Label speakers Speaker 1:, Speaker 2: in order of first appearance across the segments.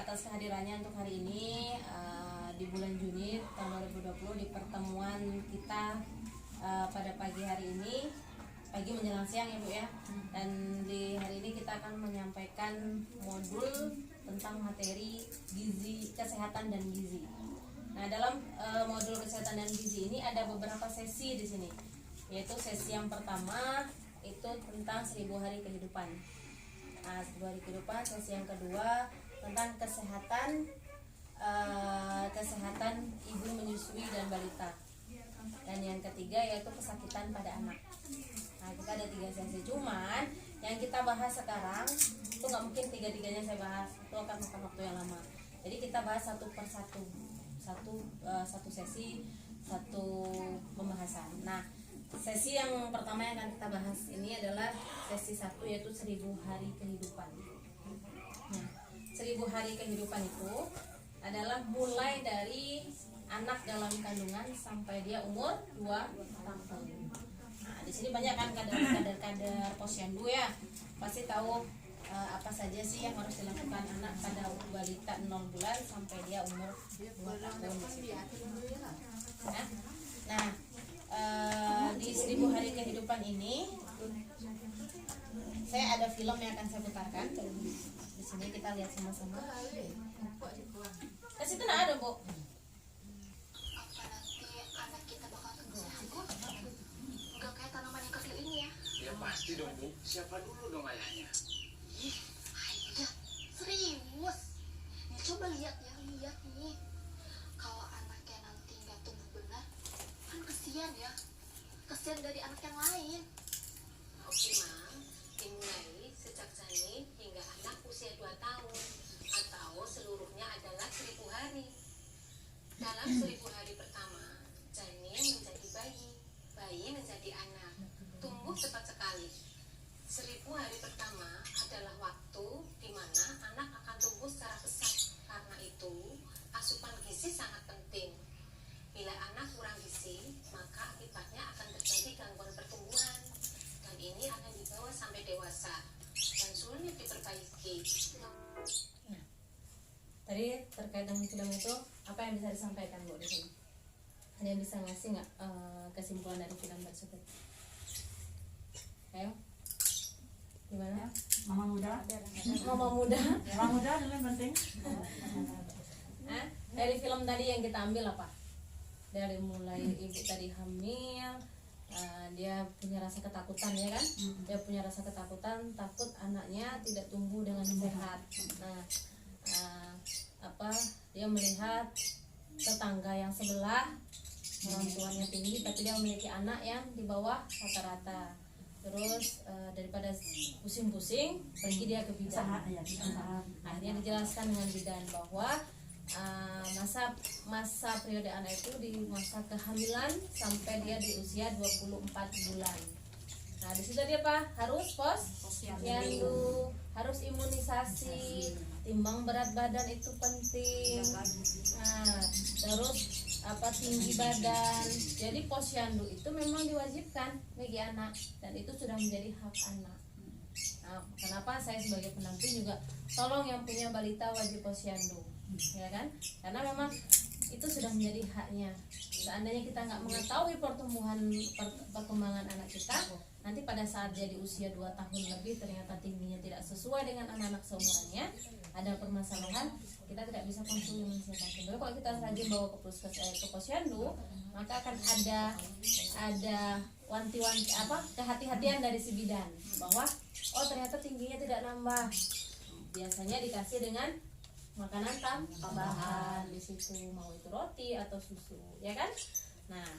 Speaker 1: atas kehadirannya untuk hari ini di bulan Juni tahun 2020 di pertemuan kita pada pagi hari ini, pagi menjelang siang ya Bu ya. Dan di hari ini kita akan menyampaikan modul tentang materi gizi, kesehatan dan gizi. Nah, dalam modul kesehatan dan gizi ini ada beberapa sesi di sini. Yaitu sesi yang pertama itu tentang 1000 hari kehidupan. Nah, 1000 hari kehidupan. Sesi yang kedua tentang kesehatan ibu menyusui dan balita. Dan yang ketiga yaitu kesakitan pada anak. Nah, kita ada 3 sesi. Cuman yang kita bahas sekarang itu nggak mungkin tiga-tiganya saya bahas, itu akan makan waktu yang lama. Jadi kita bahas satu per satu, satu sesi, satu pembahasan. Nah, sesi yang pertama yang akan kita bahas ini adalah sesi 1, yaitu 1000 hari kehidupan. Nah, 1000 hari kehidupan itu adalah mulai dari anak dalam kandungan sampai dia umur 2 tahun. Nah, di sini banyak kan kader posyandu ya. Pasti tahu apa saja sih yang harus dilakukan anak pada balita 0 bulan sampai dia umur 2 tahun. Nah, di 1000 hari kehidupan ini saya ada film yang akan saya putarkan. Di sini kita lihat sama-sama. Ke situ nggak ada, Bu.
Speaker 2: Apa nanti anak kita bakal tumbuh sehat? Nggak kayak tanaman yang kecil ini ya?
Speaker 3: Ya pasti dong Bu, siapa dulu dong ayahnya?
Speaker 2: Ih, Aida, serius. Nih coba lihat nih. Kalau anaknya nanti nggak tumbuh benar, kan kesian ya. Kesian dari anak yang lain.
Speaker 4: Oke, Mam. Dimulai sejak janin hingga anak usia 2 tahun atau seluruhnya adalah 1000 hari. Dalam 1000 hari pertama, janin menjadi bayi menjadi anak, tumbuh cepat sekali. 1000 hari pertama adalah waktu di mana anak akan tumbuh secara pesat. Karena itu, asupan gizi sangat penting. Bila anak kurang gizi, maka akibatnya akan terjadi gangguan pertumbuhan. Dan ini akan dibawa sampai dewasa dan sulit diperbaiki.
Speaker 1: Nah, tadi terkait dengan film itu apa yang bisa disampaikan Bu di sini? Ada yang bisa ngasih nggak kesimpulan dari film tersebut? Ayo, gimana?
Speaker 5: Mama muda yang penting.
Speaker 1: Nah, dari film tadi yang kita ambil apa? Dari mulai ibu tadi hamil, dia punya rasa ketakutan ya kan? Dia punya rasa ketakutan, takut anaknya tidak tumbuh dengan sehat. Nah, dia melihat tetangga yang sebelah orang tuanya tinggi tapi dia memiliki anak yang di bawah rata-rata. Terus daripada pusing-pusing pergi dia ke bidan. Akhirnya dijelaskan dengan bidan bahwa masa periode anak itu di masa kehamilan sampai dia di usia 24 bulan. Nah, di situ dia harus posyandu, harus imunisasi, timbang berat badan itu penting. Nah, terus tinggi badan. Jadi posyandu itu memang diwajibkan bagi anak dan itu sudah menjadi hak anak. Nah, kenapa saya sebagai pendamping juga tolong yang punya balita wajib posyandu, ya kan? Karena memang itu sudah menjadi haknya. Seandainya kita nggak mengetahui perkembangan anak kita, nanti pada saat dia di usia 2 tahun lebih ternyata tingginya tidak sesuai dengan anak-anak seumurannya, ada permasalahan, kita tidak bisa konsultasi. Tapi kalau kita rajin bawa ke posyandu, maka akan ada wanti-wanti kehati-hatian dari si bidan bahwa ternyata tingginya tidak nambah. Biasanya dikasih dengan makanan tambahan di situ, mau itu roti atau susu, ya kan? Nah,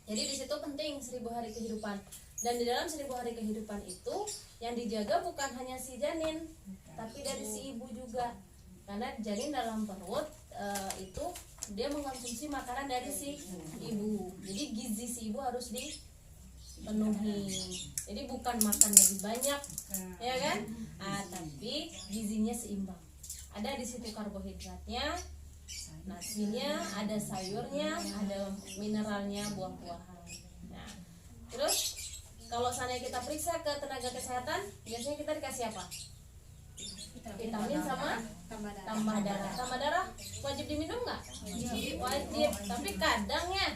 Speaker 1: jadi di situ penting 1000 hari kehidupan. Dan di dalam 1000 hari kehidupan itu yang dijaga bukan hanya si janin, tapi dari si ibu juga. Karena janin dalam perut itu dia mengkonsumsi makanan dari si ibu. Jadi gizi si ibu harus dipenuhi. Jadi bukan makan lebih banyak, ya kan? Tapi gizinya seimbang. Ada di situ karbohidratnya, nasinya, ada sayurnya, ada mineralnya, buah-buahan. Nah, terus kalau seandainya kita periksa ke tenaga kesehatan, biasanya kita dikasih apa? vitamin sama tambah darah. Tambah darah wajib diminum nggak? Wajib. Tapi kadang ya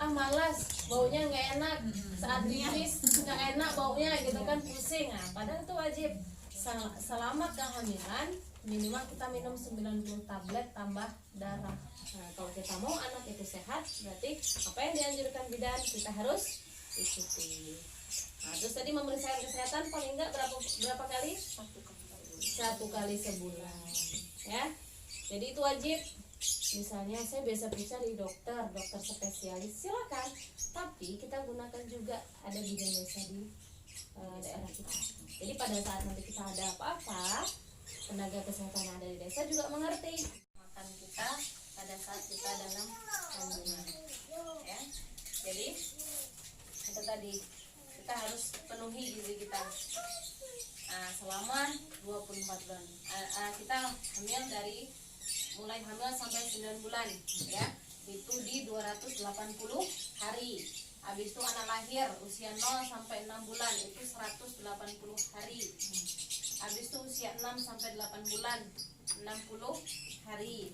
Speaker 1: malas, baunya nggak enak, saat pipis nggak enak baunya gitu kan, pusing. Nah, padahal itu wajib. Selama kehamilan minimal kita minum 90 tablet tambah darah. Nah, kalau kita mau anak itu sehat, berarti apa yang dianjurkan bidan kita harus ikuti. Nah, terus tadi memeriksa kesehatan paling enggak berapa kali? Satu kali sebulan, ya. Jadi itu wajib. Misalnya saya biasa periksa di dokter spesialis, silakan. Tapi kita gunakan juga ada bidan desa di daerah kita. Jadi pada saat nanti kita ada apa-apa, tenaga kesehatan yang ada di desa juga mengerti makan kita pada saat kita dalam kandungan, ya. Jadi itu tadi kita harus penuhi gizi kita selama 24 bulan. Kita hamil dari mulai hamil sampai 9 bulan, ya. Itu di 280 hari. Habis itu anak lahir usia 0 sampai 6 bulan itu 180 hari. Habis itu usia 6 sampai 8 bulan 60 hari.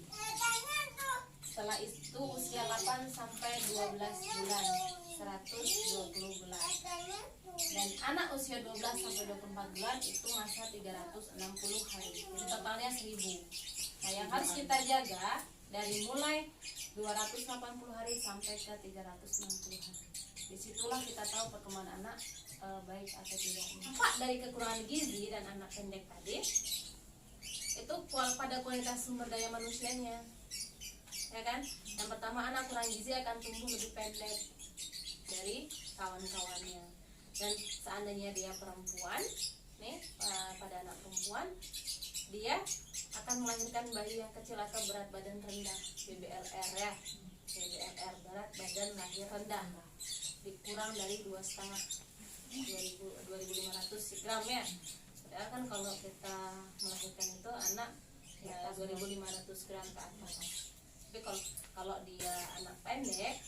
Speaker 1: Setelah itu usia 8 sampai 12 bulan 120 bulan. Dan anak usia 12 sampai 24 bulan itu masa 360 hari. Jadi totalnya 1000. Nah, yang harus kita jaga dari mulai 280 hari sampai ke 360 hari. Disitulah kita tahu perkembangan anak baik atau tidak. Dampak dari kekurangan gizi dan anak pendek tadi itu pada kualitas sumber daya manusianya, ya kan? Yang pertama, anak kurang gizi akan tumbuh lebih pendek dari kawan-kawannya. Dan seandainya dia perempuan, nih pada anak perempuan, dia akan melahirkan bayi yang kecil atau berat badan rendah, BBLR, ya. BBLR, berat badan lahir rendah, dikurang dari 2,500 gram, ya. Padahal kan kalau kita melahirkan itu anak di atas 2.500 gram ke atas. Tapi kalau dia anak pendek,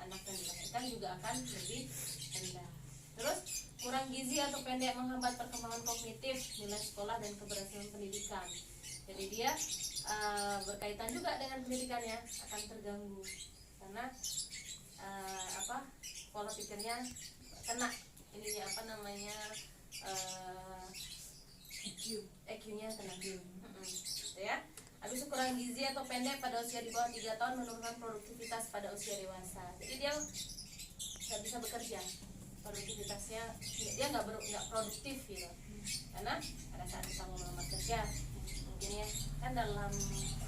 Speaker 1: anak yang dilahirkan juga akan lebih rendah. Terus kurang gizi atau pendek menghambat perkembangan kognitif, nilai sekolah dan keberhasilan pendidikan. Jadi dia berkaitan juga dengan pendidikannya akan terganggu karena pola pikirnya kena ininya EQ-nya kena ya. Habis itu kurang gizi atau pendek pada usia di bawah 3 tahun menurunkan produktivitas pada usia dewasa. Jadi dia nggak bisa bekerja, produktivitasnya dia nggak produktif gitu. Karena pada saat kita mau melamar kerja, mungkin ya kan dalam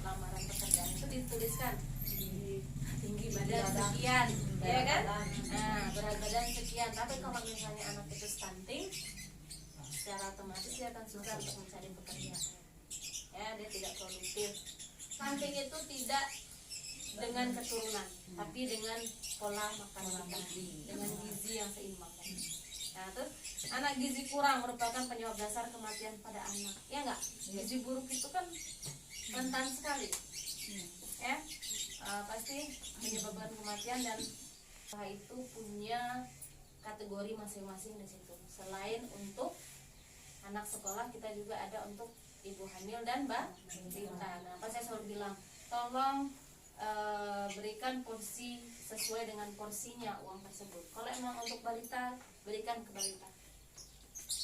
Speaker 1: lamaran pekerjaan itu dituliskan tinggi badan sekian, ya kan? Nah, berat badan sekian. Tapi kalau misalnya anak itu stunting, secara otomatis dia akan susah untuk mencari pekerjaan. Ya, dia tidak produktif. Stunting itu tidak dengan keturunan, tapi dengan pola makan kita, dengan gizi yang seimbang. Nah, terus anak gizi kurang merupakan penyebab dasar kematian pada anak, ya enggak? Gizi buruk itu kan rentan sekali, ya. Pasti menyebabkan kematian, dan itu punya kategori masing-masing di situ. Selain untuk anak sekolah, kita juga ada untuk ibu hamil dan balita. Nah, saya selalu bilang, tolong berikan porsi sesuai dengan porsinya uang tersebut. Kalau emang untuk balita, berikan ke balita.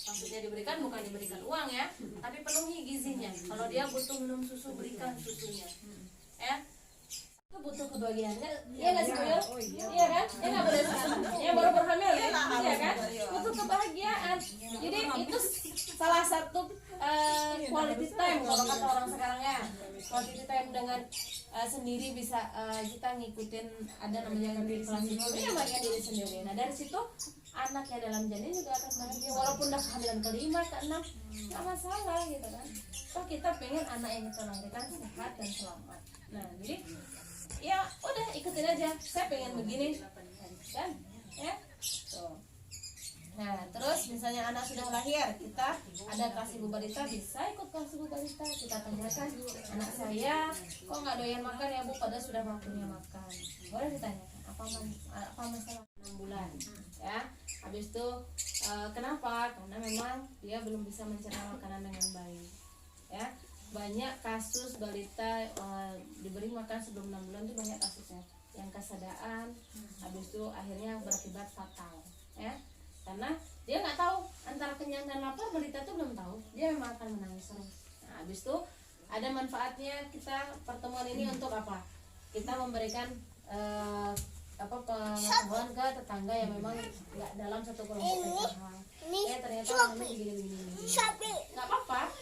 Speaker 1: Maksudnya diberikan bukan diberikan uang, ya, tapi penuhi gizinya. Kalau dia butuh minum susu, berikan susunya, ya. Itu butuh kebahagiaannya, iya nggak sih, Will? Iya kan? Ya nggak boleh yang baru berhamil, ya, iya kan? Butuh kebahagiaan. Jadi itu salah satu quality time kalau kata orang sekarang, ya. Quality time dengan sendiri bisa kita ngikutin ada namanya kelas itu, ya bagian diri sendiri. Nah, dari situ anak yang dalam janin juga akan bahagia walaupun udah kehamilan ke-5, ke-6, nggak masalah gitu kan. Toh kita pengen anak yang kita lahirkan sehat dan selamat. Nah, jadi ya udah ikutin aja, saya pengen begini kan, ya. Tuh. Nah, terus misalnya anak sudah lahir, kita ada kelas ibu balita, bisa ikut kelas ibu balita. Kita tanyakan, anak saya kok nggak doyan makan ya Bu, padahal sudah waktunya makan. Boleh ditanyakan apa masalah 6 bulan, ya. Habis itu kenapa? Karena memang dia belum bisa mencerna makanan dengan baik. ya. Banyak kasus balita diberi makan sebelum 6 bulan itu banyak kasusnya yang kesadaan, habis itu akhirnya berakibat fatal, ya. Karena dia nggak tahu antara kenyang dan lapar, balita itu belum tahu, dia memang akan menangis terus. Nah, habis itu ada manfaatnya kita pertemuan ini untuk apa? Kita memberikan pengetahuan ke tetangga yang memang nggak dalam satu kelompok PKH. Ternyata orang ini gini-gini. Nggak apa-apa.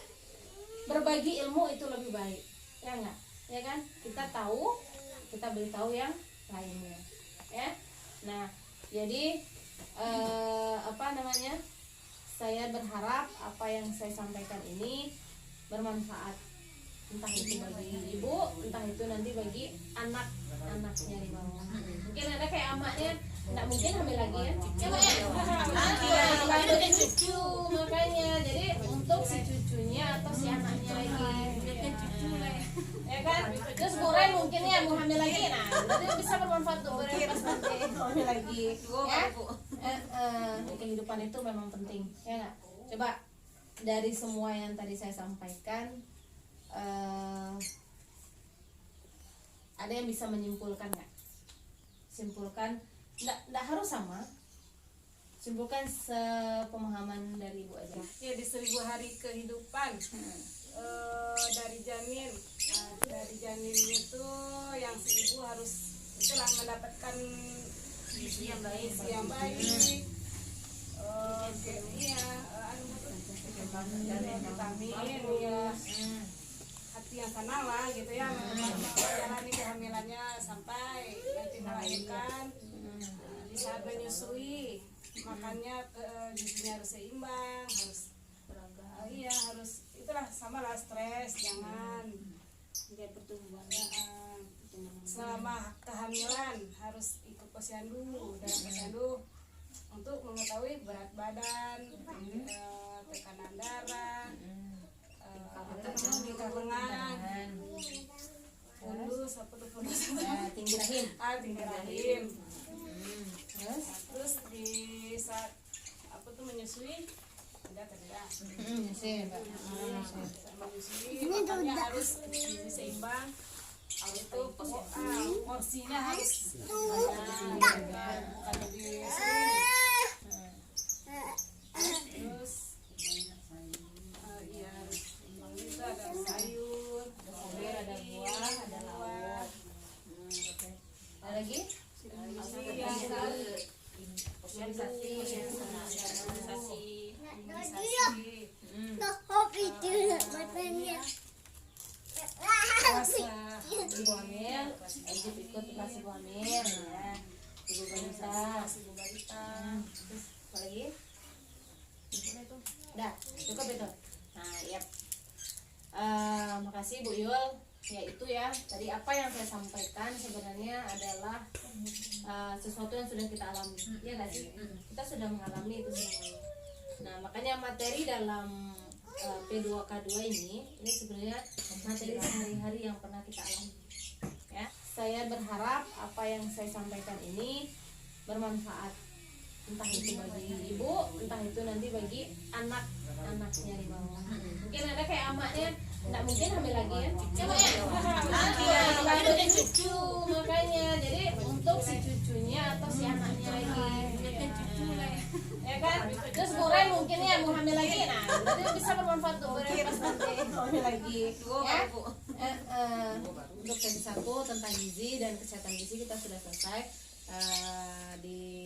Speaker 1: Berbagi ilmu itu lebih baik, ya nggak? Ya kan? Kita tahu, kita beritahu yang lainnya, ya. Nah, jadi saya berharap apa yang saya sampaikan ini bermanfaat, entah itu bagi ibu, entah itu nanti bagi anak-anaknya di bawah. Mungkin ada kayak amaknya nggak mungkin hamil lagi ya, ada cucu, makanya jadi untuk si cucunya atau si anaknya lagi, ya kan. Terus Burai mungkin ya mau hamil lagi, nah berarti bisa bermanfaat tuh Burai pas nanti hamil lagi, ya. Kehidupan itu memang penting, ya nggak? Coba dari semua yang tadi saya sampaikan, ada yang bisa menyimpulkan nggak? Simpulkan, nggak harus sama. Simpulkan sepemahaman dari ibu aja.
Speaker 5: Ya, di 1000 hari kehidupan dari janin. Nah, dari janin itu yang si ibu harus itulah mendapatkan gizi yang baik, vitamin, ya, hati yang tenang lah gitu ya, menjalani kehamilannya sampai nanti melahirkan. Di saat menyusui makannya gizinya harus seimbang, harus harus itulah, sama lah, stres jangan. Selama kehamilan harus ikut posyandu, dalam posyandu untuk mengetahui berat badan, tekanan darah, tingkat lengan, fundus,
Speaker 1: Tinggi rahim.
Speaker 5: Terus di saat menyusui tidak menyusui makannya harus gizi seimbang, itu porsinya harus banyak, bukan lebih sering. Terus iya, itu ada sayur,
Speaker 1: Ada buah, ada lauk. Ada lagi? Ibu hamil, Ejip ikut kelas ibu hamil, ya. Ibu balita. Terus apa lagi? Udah, cukup itu. Nah, ya. Makasih Bu Yul. Ya itu ya, tadi apa yang saya sampaikan sebenarnya adalah sesuatu yang sudah kita alami, ya nggak sih? Kita sudah mengalami itu semuanya. Nah, makanya materi dalam P2K2 ini sebenarnya materi sehari-hari yang pernah kita alami, ya. Saya berharap apa yang saya sampaikan ini bermanfaat, entah itu bagi ibu, entah itu nanti bagi anak-anaknya di bawah. Mungkin ada kayak amaknya nggak mungkin hamil lagi ya, ada cucu, makanya jadi untuk si cucunya atau si anaknya lagi, ya kan. Terus Burai mungkin ya mau hamil lagi, nah berarti bisa bermanfaat tuh Burai pas nanti hamil lagi, ya. Untuk sesi 1 tentang gizi dan kesehatan gizi kita sudah selesai. Di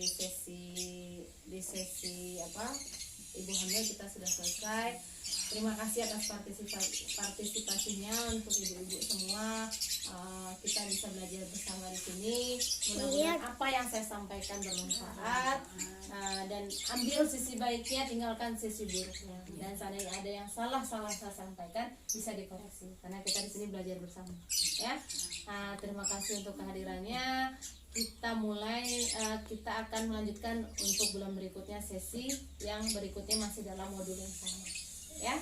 Speaker 1: sesi ibu hamil kita sudah selesai. Terima kasih atas partisipasinya untuk ibu-ibu semua. Kita bisa belajar bersama di sini. Mudah-mudahan apa yang saya sampaikan bermanfaat, dan ambil sisi baiknya, tinggalkan sisi buruknya. Dan seandainya ada yang salah saya sampaikan, bisa dikoreksi karena kita di sini belajar bersama, ya. Terima kasih untuk kehadirannya. Kita akan melanjutkan untuk bulan berikutnya, sesi yang berikutnya masih dalam modul yang sama, ya.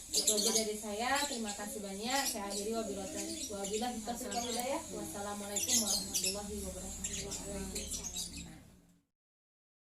Speaker 1: Itu aja dari saya. Terima kasih banyak. Saya akhiri wabillahi taufiq wal hidayah. Wassalamualaikum warahmatullahi wabarakatuh.